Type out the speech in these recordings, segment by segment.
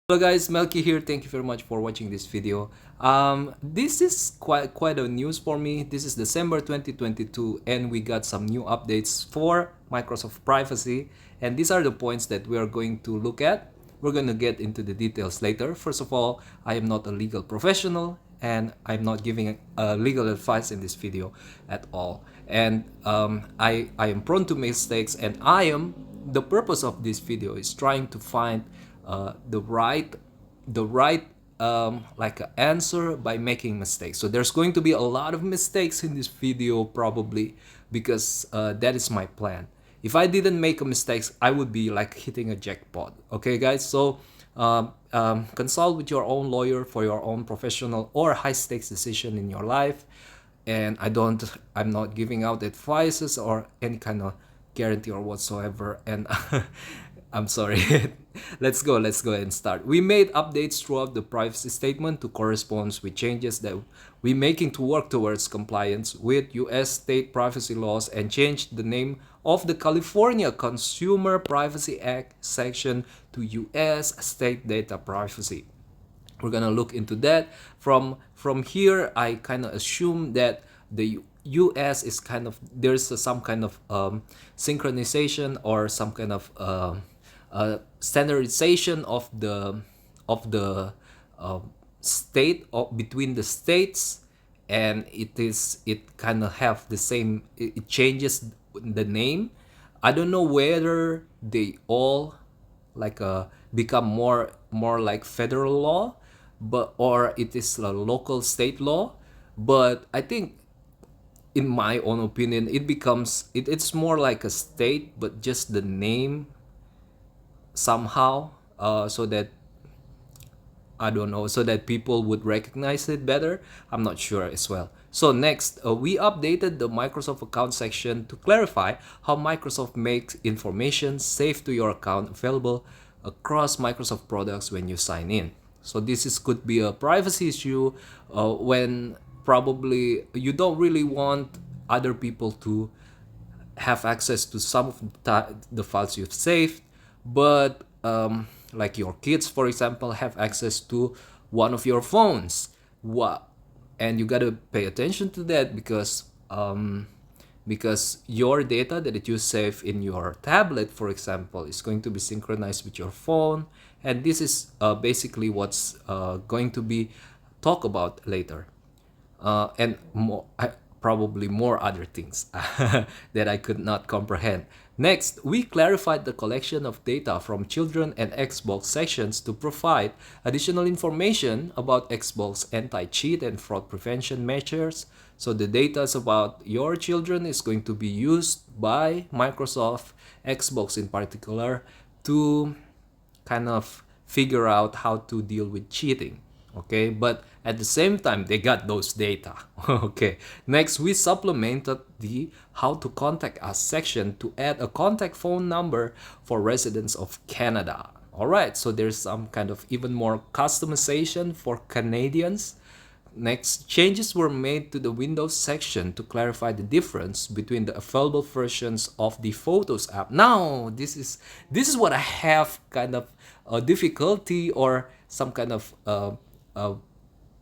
Hello guys, Melky here. Thank you very much for watching this video. This is quite a news for me. This is December 2022 and we got some new updates for Microsoft privacy, and these are the points that we are going to look at. We're going to get into the details later. First of all, I am not a legal professional and I'm not giving legal advice in this video at all. And I am prone to mistakes, and the purpose of this video is trying to find the right like answer by making mistakes. So there's going to be a lot of mistakes in this video probably, because that is my plan. If I didn't make a mistakes, I would be like hitting a jackpot. Okay guys, so consult with your own lawyer for your own professional or high stakes decision in your life. And I'm not giving out advices or any kind of guarantee or whatsoever. And I'm sorry. Let's go and start. We made updates throughout the privacy statement to correspond with changes that we're making to work towards compliance with US state privacy laws, and changed the name of the California Consumer Privacy Act section to US state data privacy. We're gonna look into that. From here, I kind of assume that the US is kind of, there's some kind of synchronization or some kind of standardization of the uh, state between the states, and it kind of have the same, it changes the name. I don't know whether they all like become more like federal law, but or it is a local state law. But I think, in my own opinion, it's more like a state, but just the name somehow, so that, I don't know, so that people would recognize it better. I'm not sure as well. So next, we updated the Microsoft account section to clarify how Microsoft makes information saved to your account available across Microsoft products when you sign in. So could be a privacy issue, when probably you don't really want other people to have access to some of the files you've saved, but like your kids, for example, have access to one of your phones. What? And you gotta pay attention to that, because your data that you save in your tablet, for example, is going to be synchronized with your phone, and this is basically what's going to be talked about later, and more, probably more other things that I could not comprehend. Next, we clarified the collection of data from children and Xbox sections to provide additional information about Xbox anti-cheat and fraud prevention measures. So the data about your children is going to be used by Microsoft, Xbox in particular, to kind of figure out how to deal with cheating. Okay, but at the same time they got those data. Okay, next we supplemented the how to contact us section to add a contact phone number for residents of Canada. All right, so there's some kind of even more customization for Canadians. Next, changes were made to the Windows section to clarify the difference between the available versions of the Photos app. Now, this is what I have kind of a difficulty, or some kind of uh,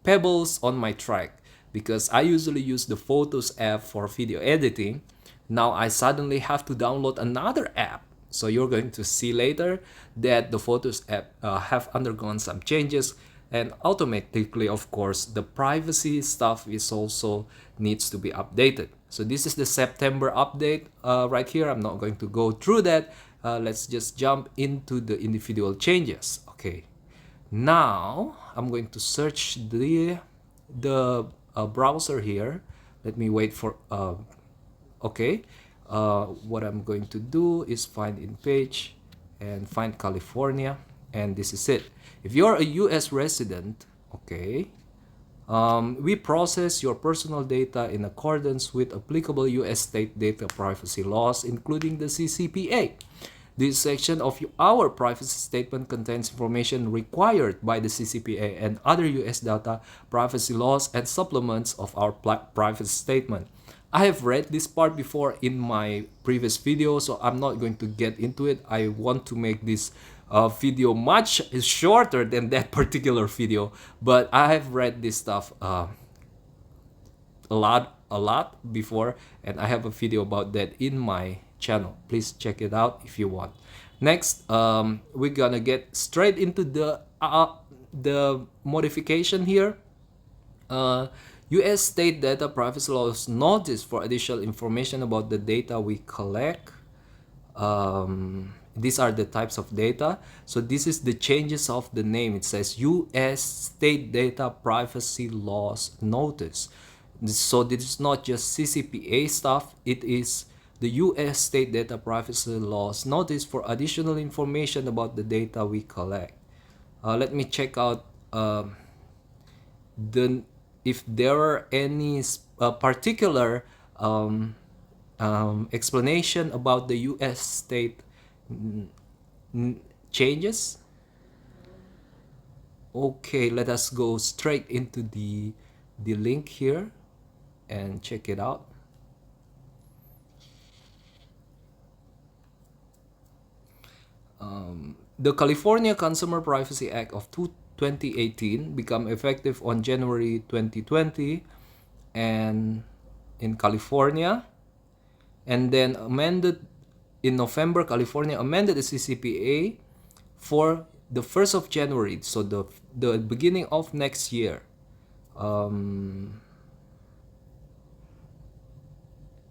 pebbles on my track, because I usually use the Photos app for video editing. Now I suddenly have to download another app. So you're going to see later that the Photos app have undergone some changes, and automatically, of course, the privacy stuff is also needs to be updated. So this is the September update right here. I'm not going to go through that. Let's just jump into the individual changes. Okay, now I'm going to search the browser here. Let me wait for okay. What I'm going to do is find in page and find California, and this is it. If you're a US resident, okay, we process your personal data in accordance with applicable US state data privacy laws, including the CCPA. This section of our privacy statement contains information required by the CCPA and other US data privacy laws, and supplements of our privacy statement. I have read this part before in my previous video, so I'm not going to get into it. I want to make this video much shorter than that particular video, but I have read this stuff a lot before, and I have a video about that in my channel. Please check it out if you want. Next, we're gonna get straight into the modification here. US state data privacy laws notice for additional information about the data we collect. These are the types of data. So this is the changes of the name. It says US state data privacy laws notice. So this is not just CCPA stuff. It is the US state data privacy laws notice for additional information about the data we collect. Let me check out if there are any particular explanation about the US state changes. Okay, let us go straight into the link here and check it out. The California Consumer Privacy Act of 2018 became effective on January 2020 and in California, and then amended in November. California amended the CCPA for the 1st of January, so the beginning of next year.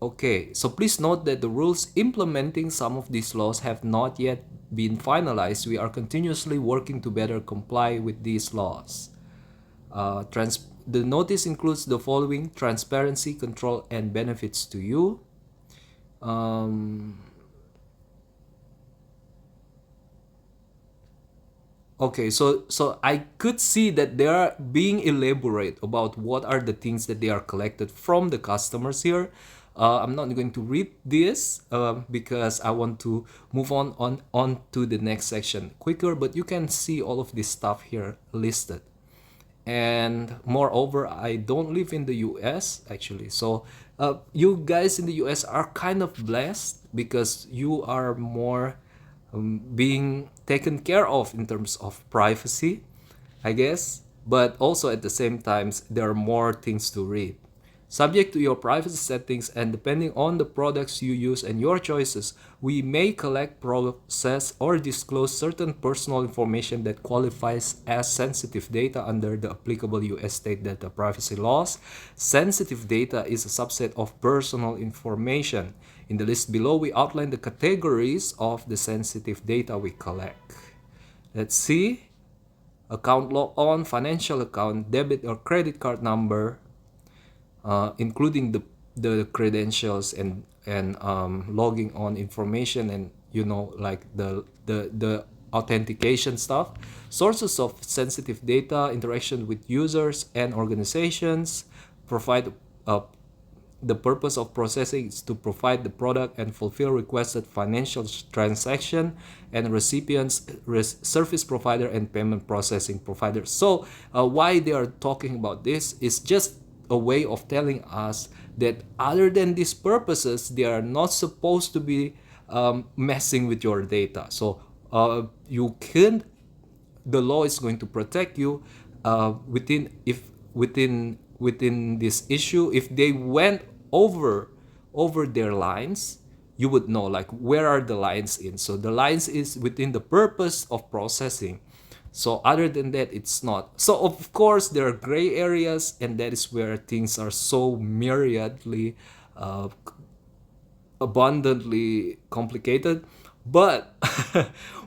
Okay, so please note that the rules implementing some of these laws have not yet been finalized. We are continuously working to better comply with these laws. The notice includes the following: transparency, control, and benefits to you. Okay, so I could see that they are being elaborate about what are the things that they are collected from the customers here. I'm not going to read this because I want to move on to the next section quicker, but you can see all of this stuff here listed. And moreover, I don't live in the US actually, so you guys in the US are kind of blessed because you are more being taken care of in terms of privacy, I guess, but also at the same time there are more things to read. Subject to your privacy settings and depending on the products you use and your choices, we may collect, process, or disclose certain personal information that qualifies as sensitive data under the applicable US state data privacy laws. Sensitive data is a subset of personal information. In the list below, we outline the categories of the sensitive data we collect. Let's see. Account log on, financial account, debit or credit card number, including the credentials and logging on information, and like the authentication stuff. Sources of sensitive data, interaction with users and organizations. Provide the purpose of processing is to provide the product and fulfill requested financial transaction, and recipients, service provider, and payment processing provider. So why they are talking about this is just a way of telling us that other than these purposes, they are not supposed to be messing with your data. So the law is going to protect you within this issue. If they went over their lines, you would know like where are the lines in. So the lines is within the purpose of processing. So other than that, it's not. So of course there are gray areas, and that is where things are so myriadly abundantly complicated, but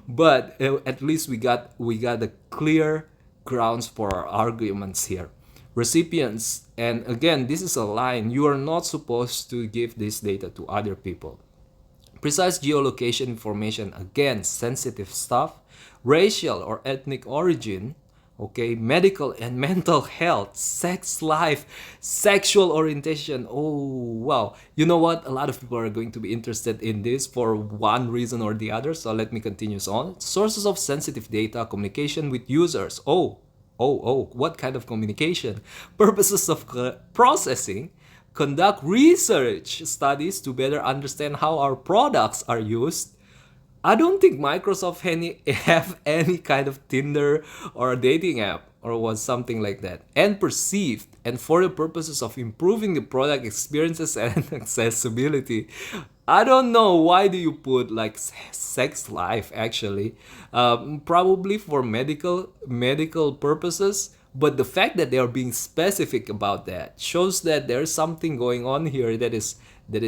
but at least we got the clear grounds for our arguments here. Recipients, and again, this is a line. You are not supposed to give this data to other people. Precise geolocation information, again, sensitive stuff. Racial or ethnic origin, okay, medical and mental health, sex life, sexual orientation. Oh, wow. You know what? A lot of people are going to be interested in this for one reason or the other. So let me continue on. Sources of sensitive data, communication with users. Oh, what kind of communication? Purposes of processing. Conduct research studies to better understand how our products are used. I don't think Microsoft any have any kind of Tinder or a dating app or was something like that. And perceived and for the purposes of improving the product experiences and accessibility. I don't know why do you put like sex life actually. Probably for medical purposes. But the fact that they are being specific about that shows that there's something going on here that is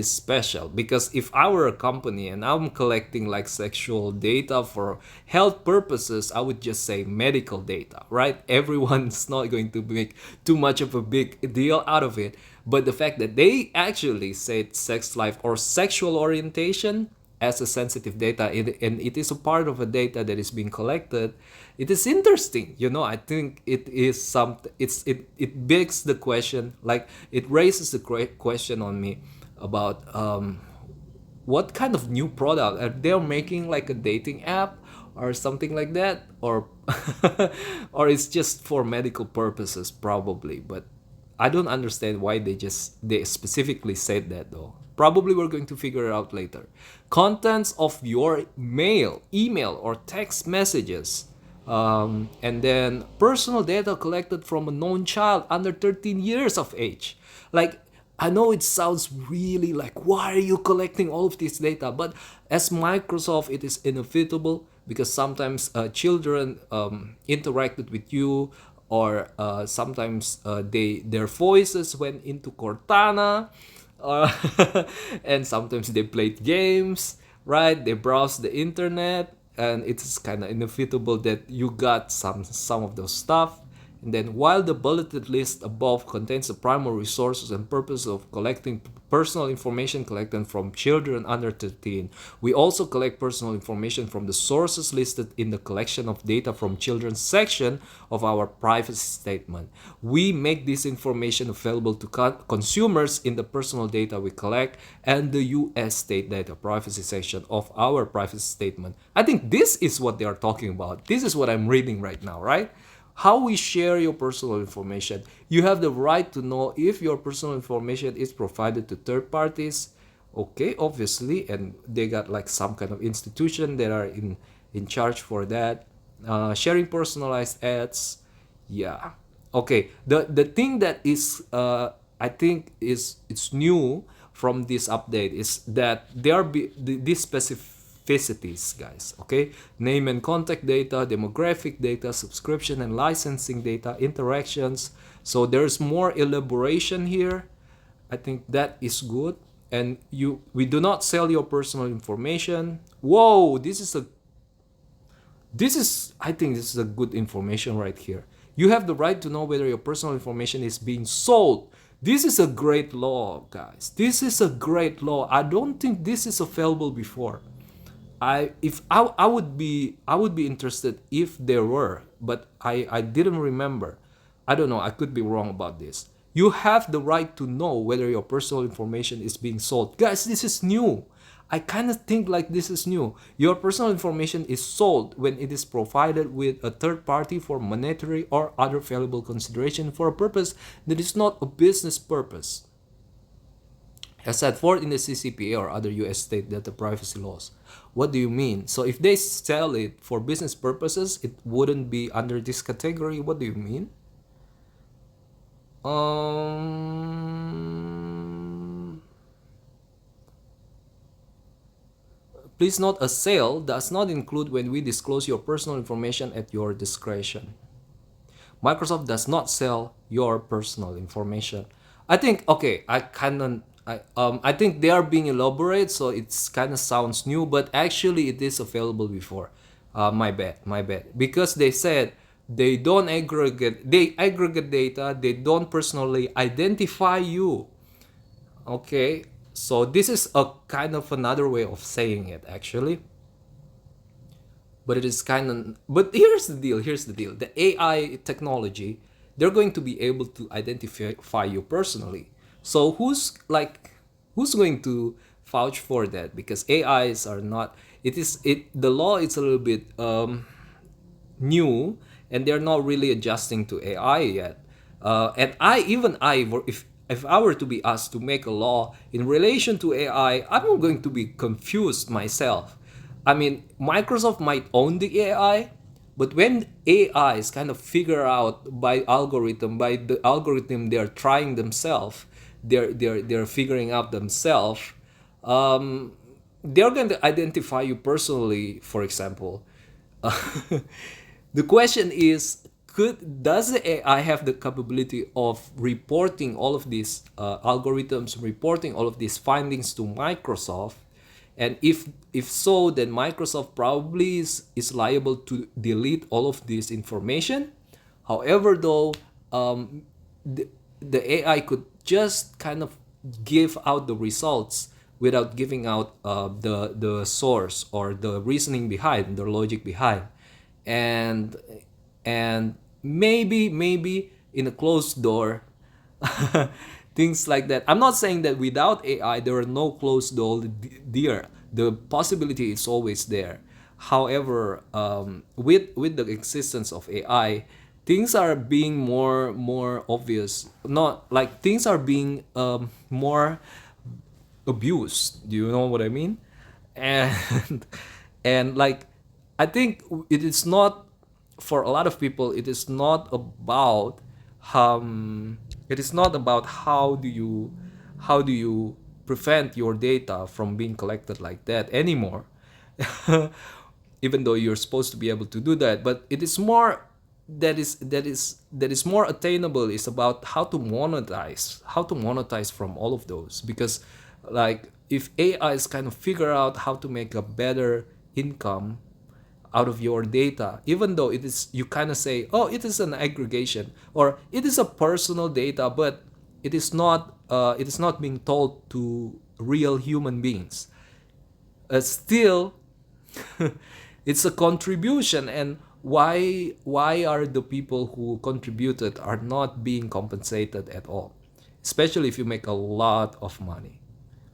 special. Because if I were a company and I'm collecting like sexual data for health purposes, I would just say medical data, right? Everyone's not going to make too much of a big deal out of it. But the fact that they actually said sex life or sexual orientation as a sensitive data, and it is a part of a data that is being collected, it is interesting. I think it is something. It begs the question, like it raises the question on me about what kind of new product are they making, like a dating app or something like that, or or it's just for medical purposes probably. But I don't understand why they specifically said that though. Probably we're going to figure it out later. Contents of your mail, email, or text messages. And then personal data collected from a known child under 13 years of age. Like, I know it sounds really like, why are you collecting all of this data? But as Microsoft, it is inevitable because sometimes children interacted with you, or sometimes their voices went into Cortana, uh, and sometimes they played games, right? They browsed the internet, and it's kind of inevitable that you got some of those stuff. And then, while the bulleted list above contains the primary resources and purpose of collecting personal information collected from children under 13, we also collect personal information from the sources listed in the collection of data from children section of our privacy statement. We make this information available to consumers in the personal data we collect and the US state data privacy section of our privacy statement. I think this is what they are talking about. This is what I'm reading right now, right? How we share your personal information. You have the right to know if your personal information is provided to third parties. Okay, obviously, and they got like some kind of institution that are in charge for that. Sharing personalized ads. Yeah. Okay. The thing that is I think is it's new from this update is that there are these specificities, guys. Okay, name and contact data, demographic data, subscription and licensing data, interactions. So there's more elaboration here. I think that is good. And we do not sell your personal information. Whoa, I think this is a good information right here. You have the right to know whether your personal information is being sold. This is a great law, guys. This is a great law. I don't think this is available before. I would be interested if there were, but I didn't remember. I don't know. I could be wrong about this. You have the right to know whether your personal information is being sold. Guys, this is new. I kind of think like this is new. Your personal information is sold when it is provided with a third party for monetary or other valuable consideration for a purpose that is not a business purpose, as set forth in the CCPA or other US state data privacy laws. What do you mean? So if they sell it for business purposes, it wouldn't be under this category. What do you mean? Please note, a sale does not include when we disclose your personal information at your discretion. Microsoft does not sell your personal information. I think okay, I think they are being elaborate, so it's kind of sounds new, but actually it is available before. My bad. Because they said they aggregate data, they don't personally identify you. Okay, so this is a kind of another way of saying it actually. But it is kind of, but here's the deal, the AI technology, they're going to be able to identify you personally. So who's going to vouch for that? Because AIs are not, the law is a little bit new, and they're not really adjusting to AI yet. And if I were to be asked to make a law in relation to AI, I'm going to be confused myself. I mean, Microsoft might own the AI, but when AI is kind of figured out by the algorithm they're trying themselves, they're figuring out themselves, um, they're going to identify you personally, for example. The question is, does the AI have the capability of reporting all of these algorithms, reporting all of these findings to Microsoft? And if so, then Microsoft probably is liable to delete all of this information. However, though, the, the AI could just kind of give out the results without giving out the source or the reasoning behind, the logic behind. and and maybe in a closed door, things like that. I'm not saying that without AI there are no closed door there. The possibility is always there. However, with the existence of AI, things are being more obvious. Not like things are being more abused. Do you know what I mean? And and like, I think it is not, for a lot of people, it is not about it is not about how do you prevent your data from being collected like that anymore. Even though you're supposed to be able to do that, but it is more, that is more attainable, is about how to monetize from all of those. Because like, if AI is kind of figure out how to make a better income out of your data, even though it is, you kind of say, oh, it is an aggregation or it is a personal data, but it is not being told to real human beings. Still, it's a contribution. And why are the people who contributed are not being compensated at all, especially if you make a lot of money?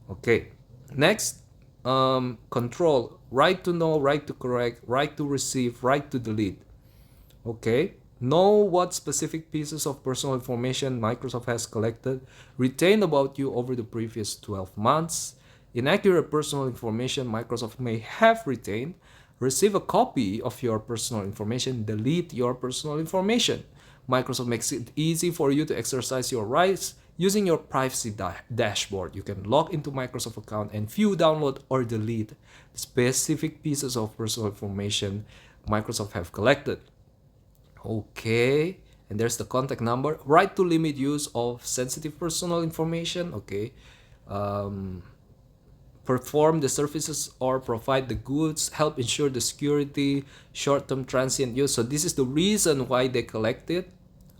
Okay. Next, control: right to know, right to correct, right to receive, right to delete. Okay. Know what specific pieces of personal information Microsoft has collected, retained about you over the previous 12 months. Inaccurate personal information Microsoft may have retained. Receive a copy of your personal information. Delete your personal information. Microsoft makes it easy for you to exercise your rights using your privacy dashboard. You can log into Microsoft account and view, download, or delete specific pieces of personal information Microsoft have collected. Okay, and there's the contact number. Right to limit use of sensitive personal information. Okay. Um, Perform the services or provide the goods, help ensure the security, short-term transient use. So this is the reason why they collect it.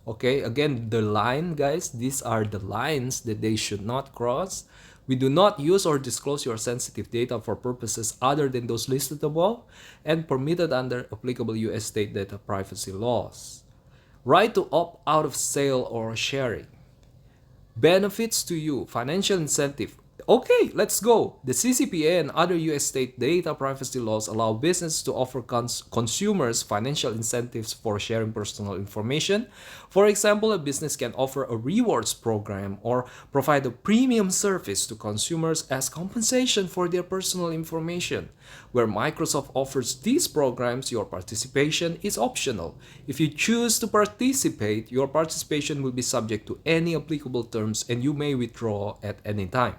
Okay, again, the line, guys, these are the lines that they should not cross. We do not use or disclose your sensitive data for purposes other than those listed above and permitted under applicable US state data privacy laws. Right to opt out of sale or sharing. Benefits to you, financial incentive. Okay, let's go. The CCPA and other US state data privacy laws allow businesses to offer consumers financial incentives for sharing personal information. For example, a business can offer a rewards program or provide a premium service to consumers as compensation for their personal information. Where Microsoft offers these programs, your participation is optional. If you choose to participate, your participation will be subject to any applicable terms and you may withdraw at any time.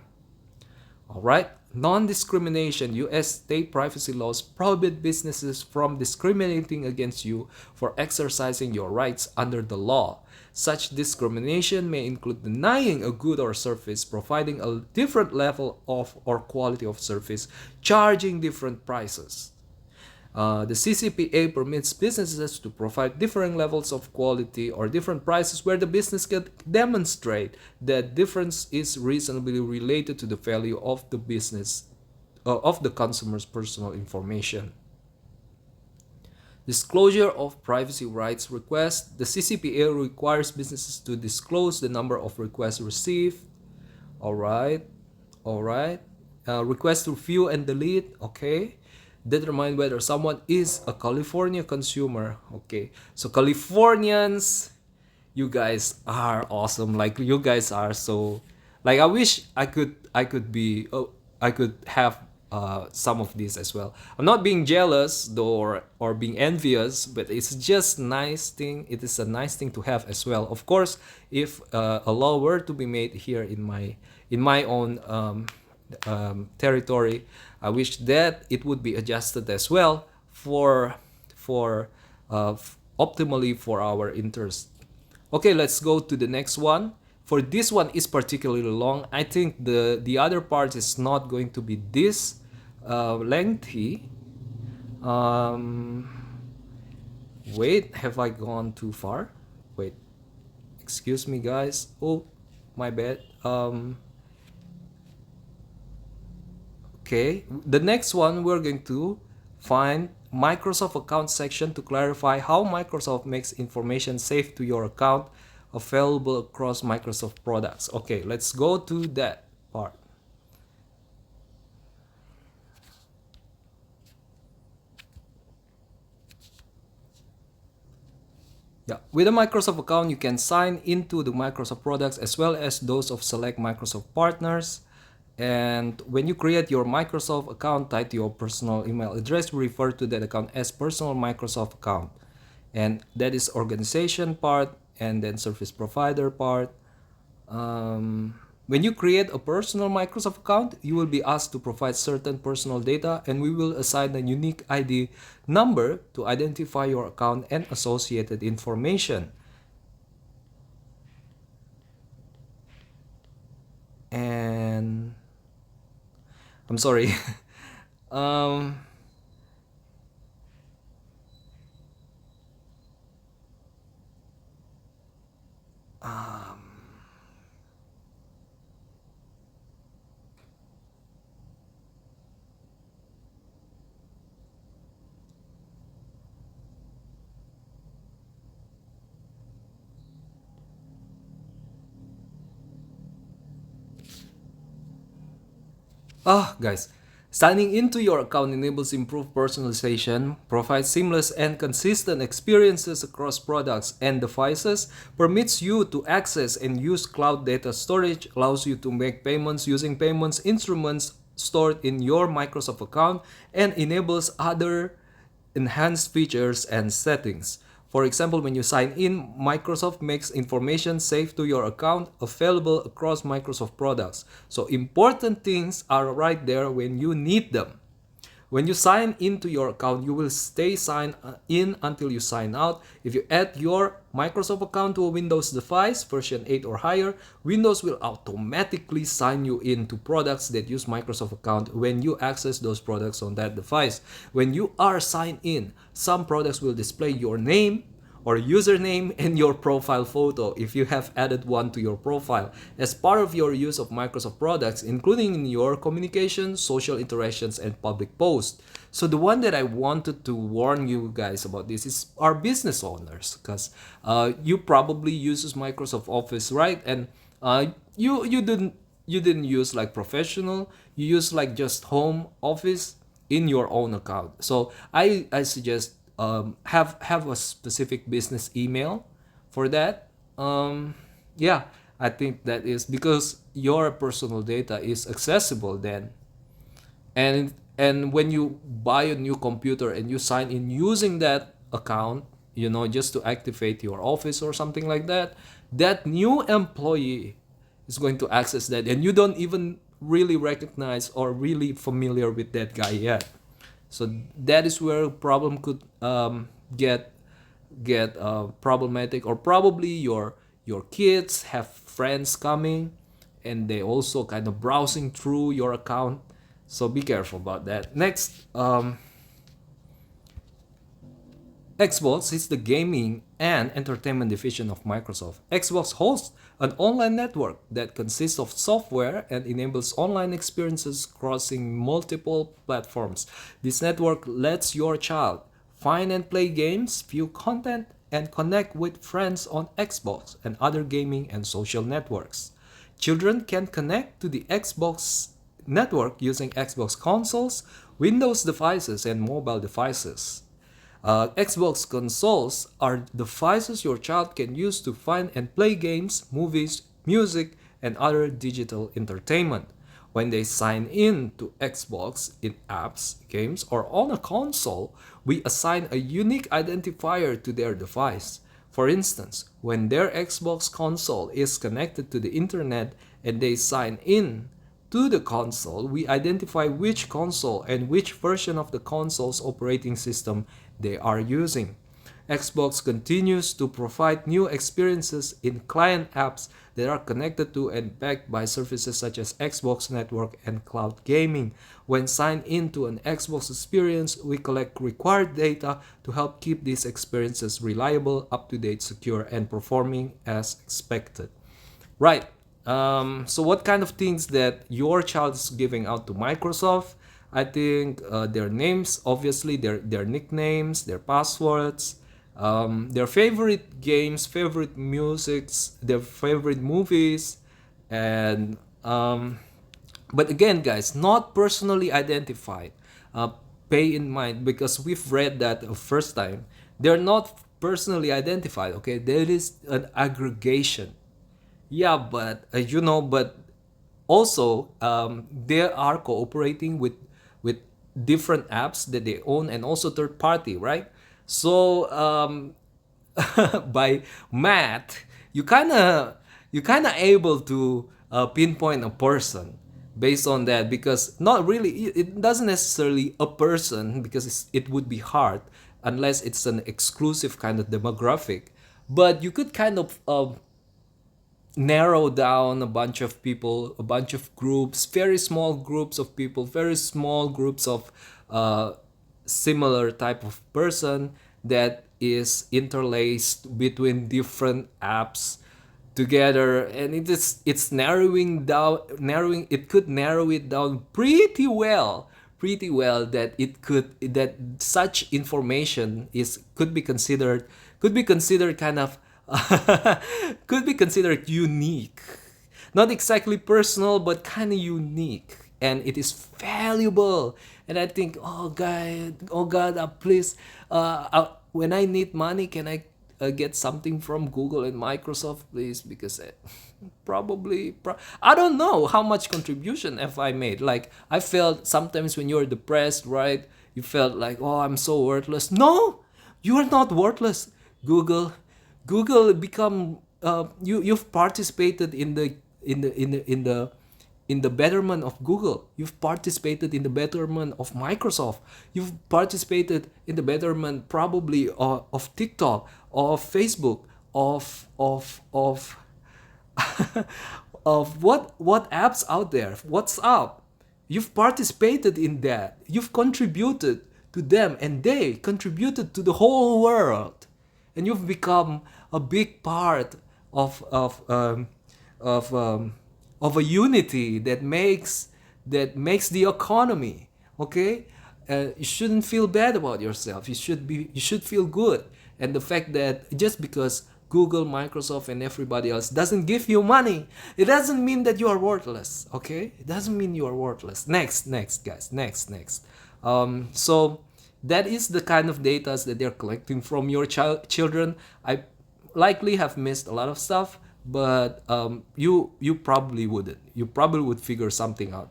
All right. Non-discrimination. U.S. state privacy laws prohibit businesses from discriminating against you for exercising your rights under the law. Such discrimination may include denying a good or service, providing a different level of or quality of service, charging different prices. The CCPA permits businesses to provide differing levels of quality or different prices where the business can demonstrate that difference is reasonably related to the value of the business of the consumer's personal information. Disclosure of privacy rights requests. The CCPA requires businesses to disclose the number of requests received. All right. All right. Request to view and delete. Okay. Determine whether someone is a California consumer. Okay. So Californians, you guys are awesome. Like, you guys are so, like, I wish I could be I could have some of these as well. I'm not being jealous though, or being envious, but it's just nice thing. It is a nice thing to have as well. Of course, if a law were to be made here in my own territory, I wish that it would be adjusted as well for optimally for our interest. Okay, let's go to the next one. For this one is particularly long. I think the other part is not going to be this lengthy. Wait, have I gone too far? Wait, excuse me, guys. Oh, my bad. Okay, the next one we're going to find Microsoft account section to clarify how Microsoft makes information safe to your account available across Microsoft products. Okay, let's go to that part. Yeah, with a Microsoft account, you can sign into the Microsoft products as well as those of select Microsoft partners. And when you create your Microsoft account tied to your personal email address, we refer to that account as personal Microsoft account. And that is organization part and then service provider part. When you create a personal Microsoft account, you will be asked to provide certain personal data, and we will assign a unique ID number to identify your account and associated information. And I'm sorry. um, guys, signing into your account enables improved personalization, provides seamless and consistent experiences across products and devices, permits you to access and use cloud data storage, allows you to make payments using payments instruments stored in your Microsoft account, and enables other enhanced features and settings. For example, when you sign in, Microsoft makes information safe to your account available across Microsoft products. So important things are right there when you need them. When you sign into your account, you will stay signed in until you sign out. If you add your Microsoft account to a Windows device, version 8 or higher, Windows will automatically sign you into products that use Microsoft account when you access those products on that device. When you are signed in, some products will display your name or username and your profile photo if you have added one to your profile as part of your use of Microsoft products, including in your communications, social interactions, and public posts. So the one that I wanted to warn you guys about this is our business owners, because you probably uses Microsoft Office, right? And you didn't use like professional, you use like just home office in your own account. So I suggest have a specific business email for that. Yeah, I think that is because your personal data is accessible then. And when you buy a new computer and you sign in using that account, just to activate your office or something like that, that new employee is going to access that, and you don't even really recognize or really familiar with that guy yet. So that is where problem could get problematic, or probably your kids have friends coming and they also kind of browsing through your account. So be careful about that. Next, Xbox is the gaming and entertainment division of Microsoft. Xbox hosts an online network that consists of software and enables online experiences crossing multiple platforms. This network lets your child find and play games, view content, and connect with friends on Xbox and other gaming and social networks. Children can connect to the Xbox network using Xbox consoles, Windows devices, and mobile devices. Xbox consoles are devices your child can use to find and play games, movies, music, and other digital entertainment. When they sign in to Xbox in apps, games, or on a console, we assign a unique identifier to their device. For instance, when their Xbox console is connected to the internet and they sign in to the console, we identify which console and which version of the console's operating system they are using. Xbox continues to provide new experiences in client apps that are connected to and backed by services such as Xbox Network and cloud gaming. When signed into an Xbox experience, we collect required data to help keep these experiences reliable, up-to-date, secure, and performing as expected. Right. So what kind of things that your child is giving out to Microsoft? I think their names, obviously, their nicknames, their passwords, their favorite games, favorite musics, their favorite movies, and but again, guys, not personally identified. Pay in mind because we've read that the first time. They're not personally identified. Okay, there is an aggregation. Yeah, but but also they are cooperating with different apps that they own and also third party, right? So by math, you kind of able to pinpoint a person based on that, because not really it doesn't necessarily a person, because it would be hard unless it's an exclusive kind of demographic, but you could kind of narrow down a bunch of people, a bunch of groups, very small groups of people, very small groups of similar type of person that is interlaced between different apps together, and it's narrowing it could narrow it down pretty well that such information is could be considered kind of could be considered unique, not exactly personal but kind of unique, and it is valuable. And I think, oh god, please, when I need money, can I get something from Google and Microsoft, please? Because I don't know how much contribution have I made. Like, I felt sometimes when you're depressed, right? You felt like, oh, I'm so worthless. No, you are not worthless. Google, Google become you've participated in the betterment of Google. You've participated in the betterment of Microsoft. You've participated in the betterment probably of TikTok, of Facebook, of of what apps out there. WhatsApp. You've participated in that. You've contributed to them, and they contributed to the whole world, and you've become a big part of of um, of a unity that makes the economy. Okay, you shouldn't feel bad about yourself. You should feel good. And the fact that just because Google, Microsoft, and everybody else doesn't give you money, it doesn't mean that you are worthless. Okay, it doesn't mean you are worthless. Next, guys. Next. So that is the kind of data that they're collecting from your children. I likely have missed a lot of stuff, but you probably wouldn't. You probably would figure something out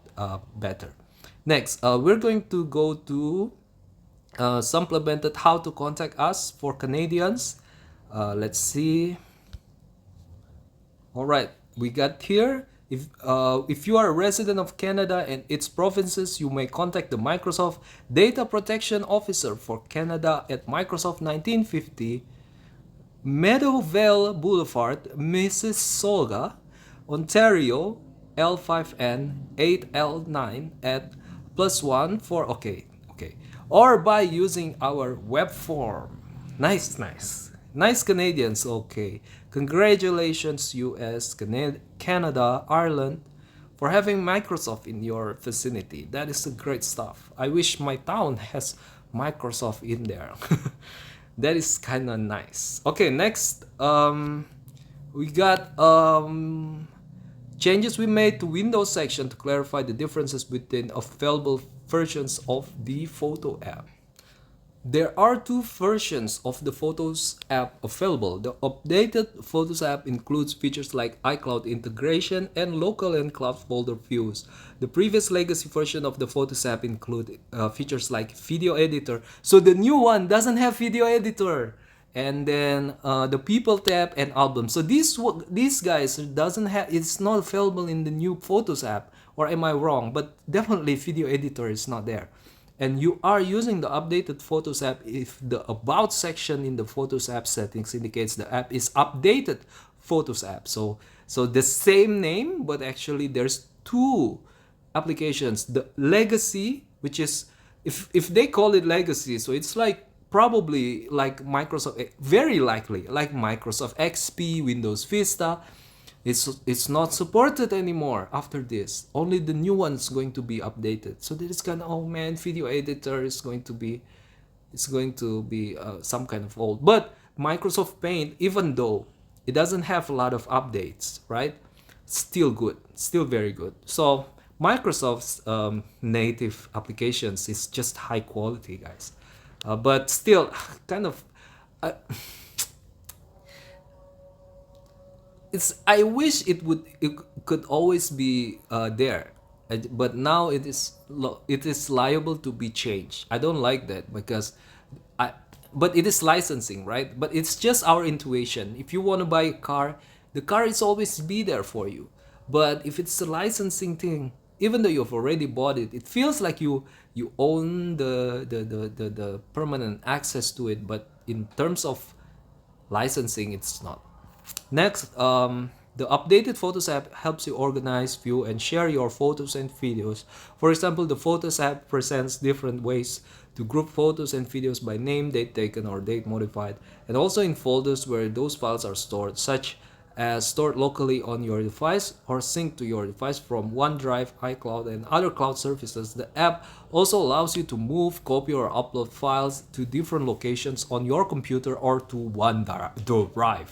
better. Next, we're going to go to supplemented how to contact us for Canadians. Let's see. All right, we got here. If you are a resident of Canada and its provinces, you may contact the Microsoft Data Protection Officer for Canada at Microsoft 1950 Meadowvale Boulevard, Mississauga, Ontario, L5N 8L9 at +1 for okay, or by using our web form. Nice Canadians. Okay, congratulations US, Canada, Ireland, for having Microsoft in your vicinity. That is great stuff. I wish my town has Microsoft in there. That is kind of nice. Okay, next, we got changes we made to Windows section to clarify the differences between available versions of the photo app. There are two versions of the Photos app available. The updated Photos app includes features like iCloud integration and local and cloud folder views. The previous legacy version of the Photos app include features like video editor. So the new one doesn't have video editor. And then the People tab and album. So these guys doesn't have. It's not available in the new Photos app. Or am I wrong? But definitely video editor is not there, and you are using the updated Photos app if the About section in the Photos app settings indicates the app is updated Photos app. So the same name, but actually there's two applications. The legacy, which is, if they call it legacy, so it's like probably like Microsoft, very likely like Microsoft XP, Windows Vista. It's not supported anymore after this. Only the new one's going to be updated. So there is kind of, oh man, video editor is going to be, some kind of old. But Microsoft Paint, even though it doesn't have a lot of updates, right? Still good, still very good. So Microsoft's native applications is just high quality, guys. But still, kind of, uh, I wish it could always be there. But now it is liable to be changed. I don't like that because I but it is licensing, right? But it's just our intuition. If you want to buy a car, the car is always be there for you. But if it's a licensing thing, even though you've already bought it, it feels like you own the permanent access to it. But in terms of licensing, it's not. Next, the updated Photos app helps you organize, view, and share your photos and videos. For example, the Photos app presents different ways to group photos and videos by name, date taken, or date modified, and also in folders where those files are stored, such as stored locally on your device or synced to your device from OneDrive, iCloud, and other cloud services. The app also allows you to move, copy, or upload files to different locations on your computer or to OneDrive.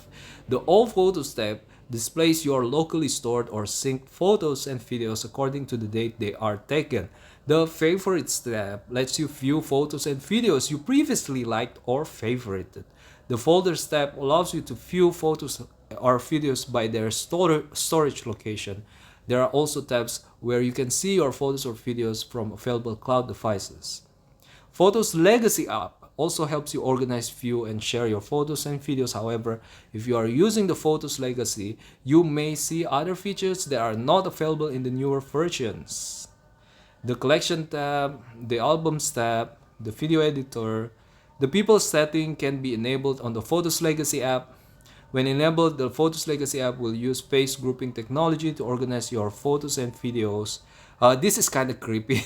The All Photos tab displays your locally stored or synced photos and videos according to the date they are taken. The Favorites tab lets you view photos and videos you previously liked or favorited. The Folders tab allows you to view photos or videos by their storage location. There are also tabs where you can see your photos or videos from available cloud devices. Photos Legacy app also helps you organize, view, and share your photos and videos. However, if you are using the Photos Legacy, you may see other features that are not available in the newer versions. The Collection tab, the Albums tab, the Video Editor, the People setting can be enabled on the Photos Legacy app. When enabled, the Photos Legacy app will use face grouping technology to organize your photos and videos. This is kind of creepy.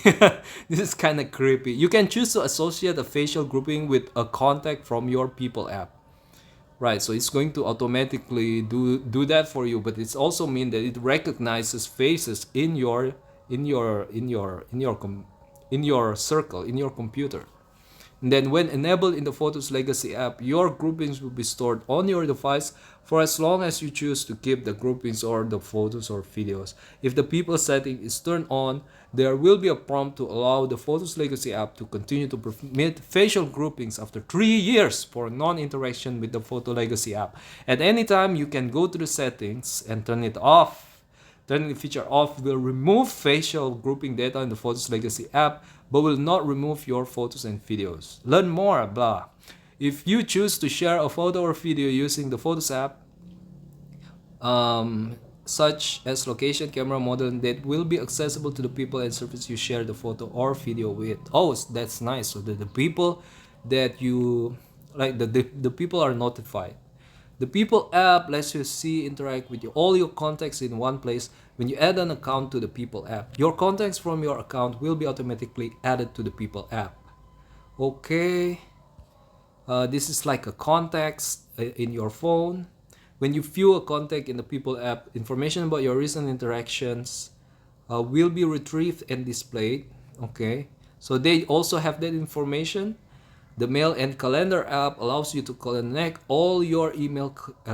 This is kind of creepy. You can choose to associate a facial grouping with a contact from your People app. Right, so it's going to automatically do that for you, but it's also mean that it recognizes faces in your circle, in your computer. And then when enabled in the Photos Legacy app, your groupings will be stored on your device for as long as you choose to keep the groupings or the photos or videos. If the People setting is turned on, there will be a prompt to allow the Photos Legacy app to continue to permit facial groupings after 3 years for non-interaction with the Photo Legacy app. At any time, you can go to the settings and turn it off. Turning the feature off will remove facial grouping data in the Photos Legacy app, but will not remove your photos and videos. Learn more, blah. If you choose to share a photo or video using the Photos app, such as location, camera, model, and date, will be accessible to the people and service you share the photo or video with. Oh, that's nice. So the people that you like, the people are notified. The People app lets you see, interact with all your contacts in one place. When you add an account to the People app, your contacts from your account will be automatically added to the People app. Okay, this is like a contacts in your phone. When you view a contact in the People app, information about your recent interactions will be retrieved and displayed. Okay, so they also have that information. The Mail and Calendar app allows you to connect all your email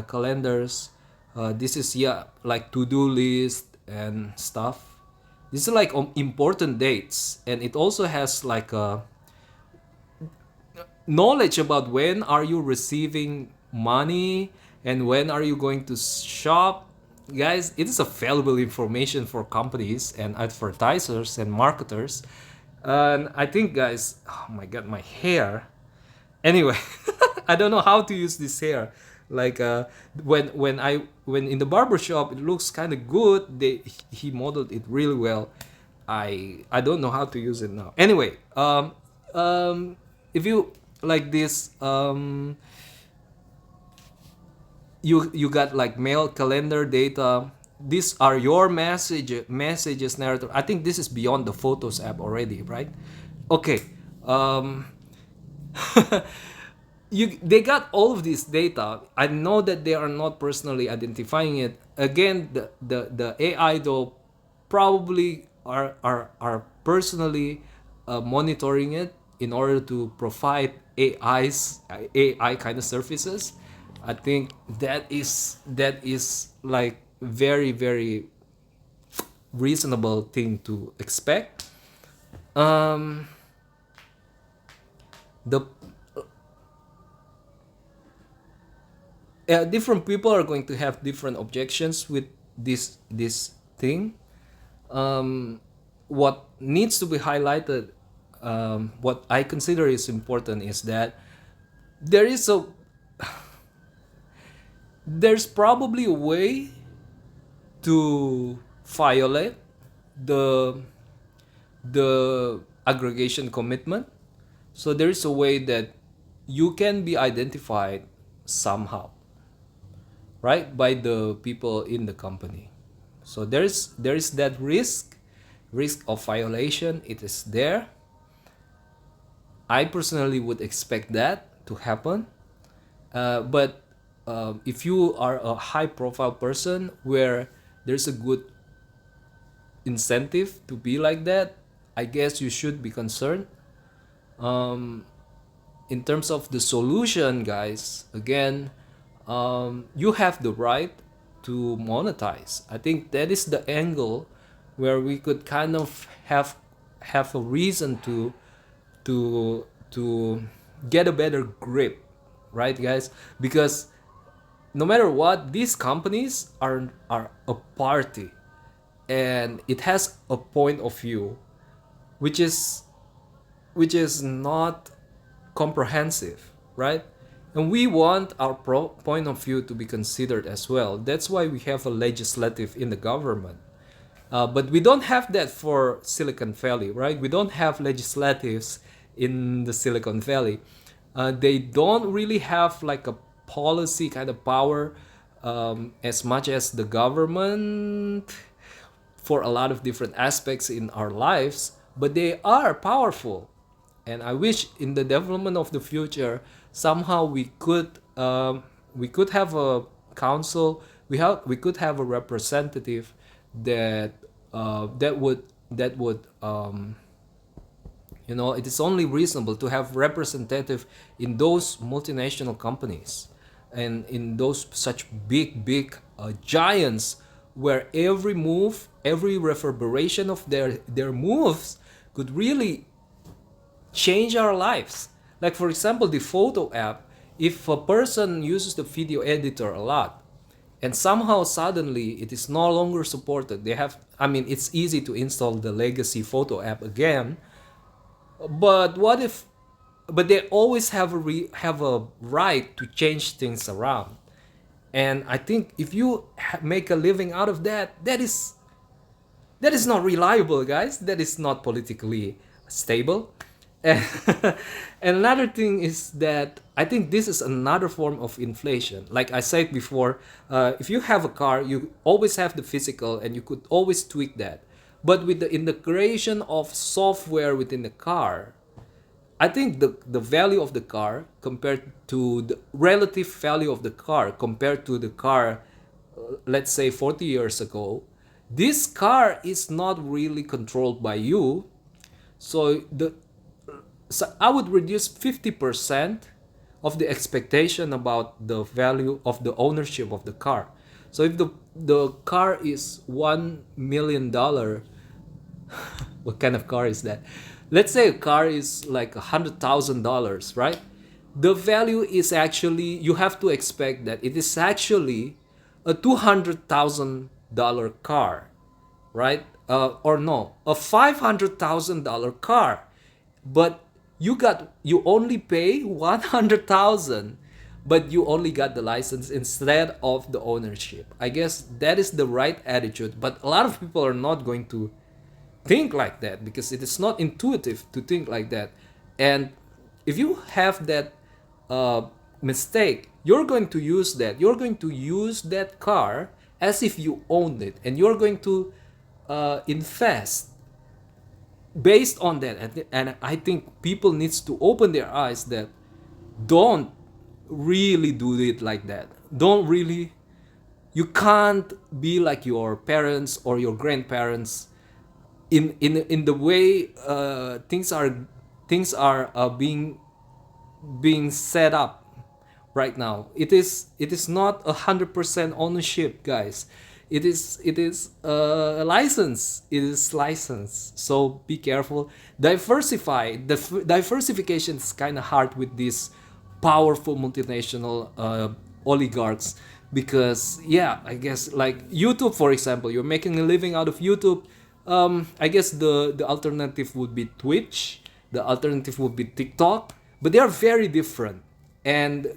calendars. This is like to-do list and stuff. This is like important dates, and it also has like knowledge about when are you receiving money and when are you going to shop, guys, it is a valuable information for companies and advertisers and marketers. And I think, guys, oh my god, my hair. Anyway, I don't know how to use this hair. Like when in the barber shop, it looks kind of good. He modeled it really well. I don't know how to use it now. Anyway, if you like this, you got like mail, calendar, data. These are your messages narrative. I think this is beyond the Photos app already, right? Okay. They got all of this data. I know that they are not personally identifying it. Again, the AI though probably are personally monitoring it in order to provide AI kind of services. I think that is like very very reasonable thing to expect. Um, the Different people are going to have different objections with this thing. What needs to be highlighted, what I consider is important, is that there is a there's probably a way to violate the the aggregation commitment. So there is a way that you can be identified somehow, right, by the people in the company. So there is that risk of violation. It is there. I personally would expect that to happen. But if you are a high profile person where there's a good incentive to be like that, I guess you should be concerned. Um, in terms of the solution, guys, again, you have the right to monetize. I think that is the angle where we could kind of have a reason to get a better grip, right, guys? Because no matter what, these companies are a party, and it has a point of view, which is not comprehensive, right? And we want our point of view to be considered as well. That's why we have a legislative in the government. But we don't have that for Silicon Valley, right? We don't have legislatives in the Silicon Valley. They don't really have like a policy kind of power, as much as the government for a lot of different aspects in our lives, but they are powerful. And I wish in the development of the future somehow we could have a council, we could have a representative that that would it is only reasonable to have representative in those multinational companies and in those such big giants, where every move, every reverberation of their moves could really change our lives. Like for example, the photo app, if a person uses the video editor a lot and somehow suddenly it is no longer supported, it's easy to install the legacy photo app again, but what if, but they always have a right to change things around. And I think if you make a living out of that, that is not reliable, guys. That is not politically stable. And, and another thing is that I think this is another form of inflation. Like I said before, if you have a car, you always have the physical and you could always tweak that. But with the integration of software within the car, I think the value of the car compared to the relative value of the car compared to the car, let's say 40 years ago, this car is not really controlled by you. So I would reduce 50% of the expectation about the value of the ownership of the car. So if the car is $1 million, what kind of car is that? Let's say a car is like $100,000, right? the value is actually, you have to expect that it is actually a $200,000 car, right? Or no, a $500,000 car, but you only pay 100,000, but you only got the license instead of the ownership. I guess that is the right attitude, but a lot of people are not going to think like that because it is not intuitive to think like that. And if you have that uh, mistake, you're going to use that car as if you owned it, and you're going to invest based on that. And I think people needs to open their eyes that don't really do it like that. Don't really, you can't be like your parents or your grandparents in the way things are being set up right now. It is not 100% ownership, guys. It is a license. It is license. So be careful. Diversification is kind of hard with these powerful multinational oligarchs, because yeah, I guess like YouTube, for example, you're making a living out of YouTube. I guess the alternative would be Twitch. The alternative would be TikTok, but they are very different. And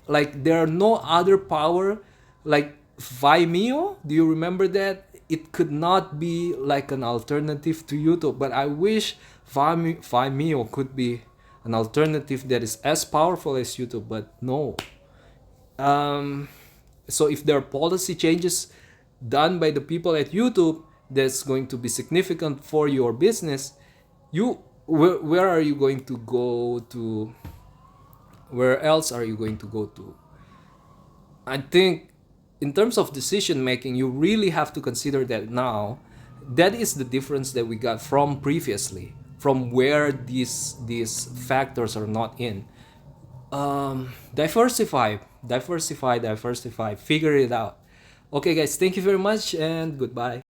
like there are no other power like Vimeo. Do you remember that? It could not be like an alternative to YouTube, but I wish Vimeo could be an alternative that is as powerful as YouTube, but no. Um, so if there are policy changes done by the people at YouTube that's going to be significant for your business, where are you going to go to? Where else are you going to go to? I think in terms of decision making, you really have to consider that now. That is the difference that we got from previously, from where these factors are not in. Diversify, figure it out. Okay, guys, thank you very much and goodbye.